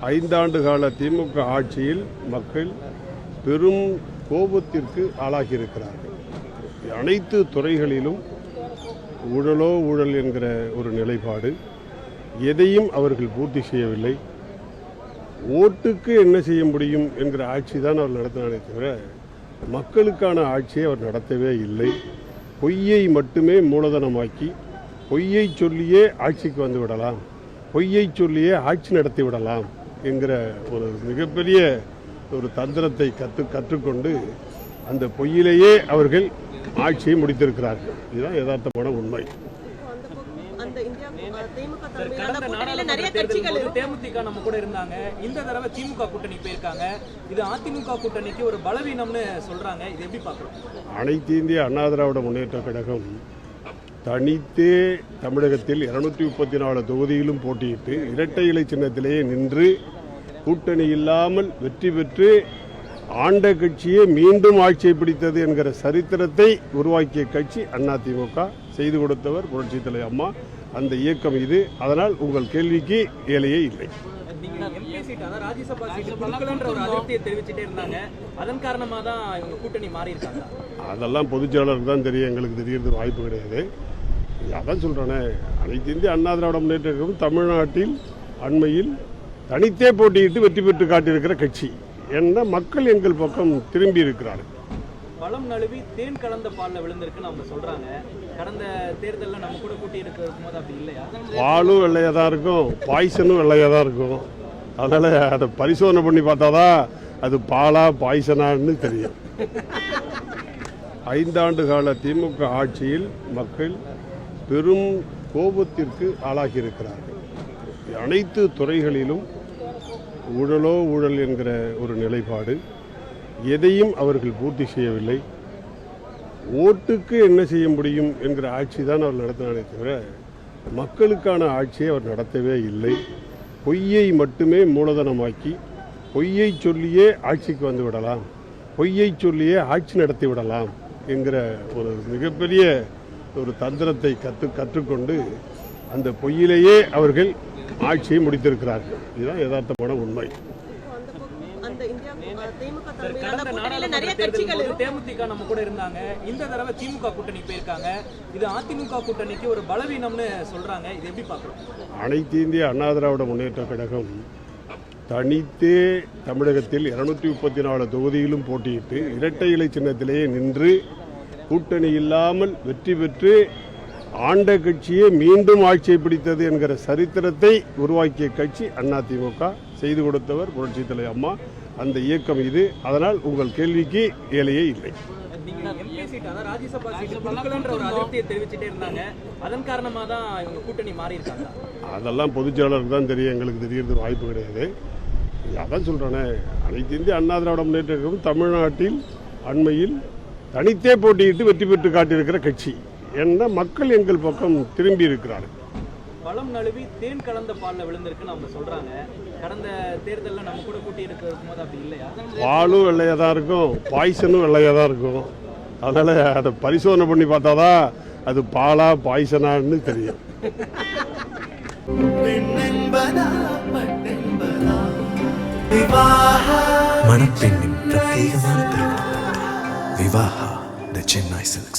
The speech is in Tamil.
5 ஆண்டு கால திமுக ஆட்சியில் மக்கள் பெரும் கோபத்திற்கு ஆளாகியிருக்கிறார்கள். அனைத்து துறைகளிலும் ஊழல் என்கிற ஒரு நிலைப்பாடு, எதையும் அவர்கள் பூர்த்தி செய்யவில்லை. ஓட்டுக்கு என்ன செய்ய முடியும் என்கிற ஆட்சி தான் அவர் நடத்தினாரே தவிர மக்களுக்கான ஆட்சியை அவர் நடத்தவே இல்லை. பொய்யை மட்டுமே மூலதனமாக்கி பொய்யை சொல்லியே ஆட்சிக்கு வந்து விடலாம், பொய்யை சொல்லியே ஆட்சி நடத்தி விடலாம் என்கிற ஒரு மிகப்பெரிய ஒரு தந்திரத்தை கற்றுக்கொண்டு அந்த பொய்யிலேயே அவர்கள் ஆட்சியை முடித்திருக்கிறார்கள். இதுதான் யதார்த்தமான உண்மை. தேமுதிக நம்ம கூட இருந்தாங்க, இந்த தடவை திமுக கூட்டணி போயிருக்காங்க. இது அதிமுக கூட்டணிக்கு ஒரு பலவீனம்னு சொல்றாங்க. இது எப்படி பார்க்கணும்? அனைத்து இந்திய அண்ணா திராவிட முன்னேற்ற கழகம் தனித்தே தமிழகத்தில் 234 தொகுதியிலும் போட்டியிட்டு இரட்டை இலை சின்னத்திலேயே நின்று கூட்டணி இல்லாமல் வெற்றி பெற்று ஆண்ட கட்சியே மீண்டும் ஆட்சியை பிடித்தது என்கிற சரித்திரத்தை உருவாக்கிய கட்சி அதிமுக. செய்து கொடுத்தவர் புரட்சித் தலைவர் அம்மா. அந்த இயக்கம் இது. அதனால் உங்கள் கேள்விக்கு வேலையே இல்லை. அதெல்லாம் பொதுச்செயலாளருக்கு தான் தெரியும், எங்களுக்கு தெரியறது வாய்ப்பு கிடையாது. அதான் சொல்றேனே, அனைத்து இந்திய அண்ணா திராவிட முன்னேற்ற கழகம் தமிழ்நாட்டில் அண்மையில் தனித்தே போட்டியிட்டு வெற்றி பெற்று காட்டியிருக்கிற கட்சி. என்ன மக்கள் எங்கள் பக்கம் திரும்பி இருக்கிறார்கள். பழம் நழுவி தேன் கலந்த பாலில் விழுந்திருக்குன்னு அவங்க சொல்றாங்க. கடந்த தேர்தலில் நம்ம கூட கூட்டி இருக்கும் போது அப்படி இல்லையா? பாலும் வெள்ளையாக தான் இருக்கும், பாய்சனும் வெள்ளையாக தான் இருக்கும். அதனால அதை பரிசோதனை பண்ணி பார்த்தாதான் அது பாலா பாய்சனான்னு தெரியும். 5 ஆண்டு கால திமுக ஆட்சியில் மக்கள் பெரும் கோபத்திற்கு ஆளாகியிருக்கிறார்கள். அனைத்து துறைகளிலும் ஊழல் என்கிற ஒரு நிலைப்பாடு, எதையும் அவர்கள் பூர்த்தி செய்யவில்லை. ஓட்டுக்கு என்ன செய்ய முடியும் என்கிற ஆட்சி தான் அவர் நடத்தினாரே தவிர மக்களுக்கான ஆட்சியை அவர் நடத்தவே இல்லை. பொய்யை மட்டுமே மூலதனமாக்கி பொய்யை சொல்லியே ஆட்சிக்கு வந்து விடலாம், பொய்யை சொல்லியே ஆட்சி நடத்தி விடலாம் என்கிற ஒரு மிகப்பெரிய ஒரு தந்திரத்தை கற்றுக்கொண்டு அந்த பொய்யிலேயே அவர்கள் ஆட்சியை முடித்திருக்கிறார்கள். இதுதான் யதார்த்தமான உண்மை. தேமுதிக நம்ம கூட இருந்தாங்க, இந்த தடவை திமுக கூட்டணி போயிருக்காங்க. இது அதிமுக கூட்டணிக்கு ஒரு பலவீனம்னு சொல்றாங்க. இது எப்படி பார்க்கணும்? அனைத்து இந்திய அண்ணா திராவிட முன்னேற்ற கழகம் தனித்தே தமிழகத்தில் 234 தொகுதியிலும் போட்டியிட்டு இரட்டை இலை சின்னத்திலேயே நின்று கூட்டணி இல்லாமல் வெற்றி பெற்று ஆண்ட கட்சியே மீண்டும் ஆட்சியை பிடித்தது என்கிற சரித்திரத்தை உருவாக்கிய கட்சி அதிமுக. செய்து கொடுத்தவர் புரட்சித் தலைவர் அம்மா. அந்த இயக்கம் இது. அதனால் உங்கள் கேள்விக்கு வேலையே இல்லை. அதெல்லாம் பொதுச்செயலாளருக்கு தான் தெரியும், எங்களுக்கு தெரியறது வாய்ப்பு கிடையாது. அதான் சொல்றேனே, அனைத்து இந்திய அண்ணா திராவிட முன்னேற்ற கழகம் தமிழ்நாட்டில் அண்மையில் தனித்தே போட்டியிட்டு வெற்றி பெற்று காட்டியிருக்கிற கட்சி. என்ன மக்கள் எங்கள் பக்கம் திரும்பி இருக்கிறார்கள். பழம் நழுவி தேன் கலந்த பாலில் விழுந்திருக்குன்னு அவங்க சொல்றாங்க. கடந்த தேர்தலில் நம்ம கூட கூட்டி இருக்கும் போது அப்படி இல்லையா? பாலும் வெள்ளையாக தான் இருக்கும், பாய்சனும் வெள்ளையாக தான் இருக்கும். அதனால அதை பரிசோதனை பண்ணி பார்த்தாதான் அது பாலா பாய்சனான்னு தெரியும். மணப்பெண்ணின் பிரத்யேகமான திருமணம் விவாஹா தி சென்னை சில்க்ஸ்.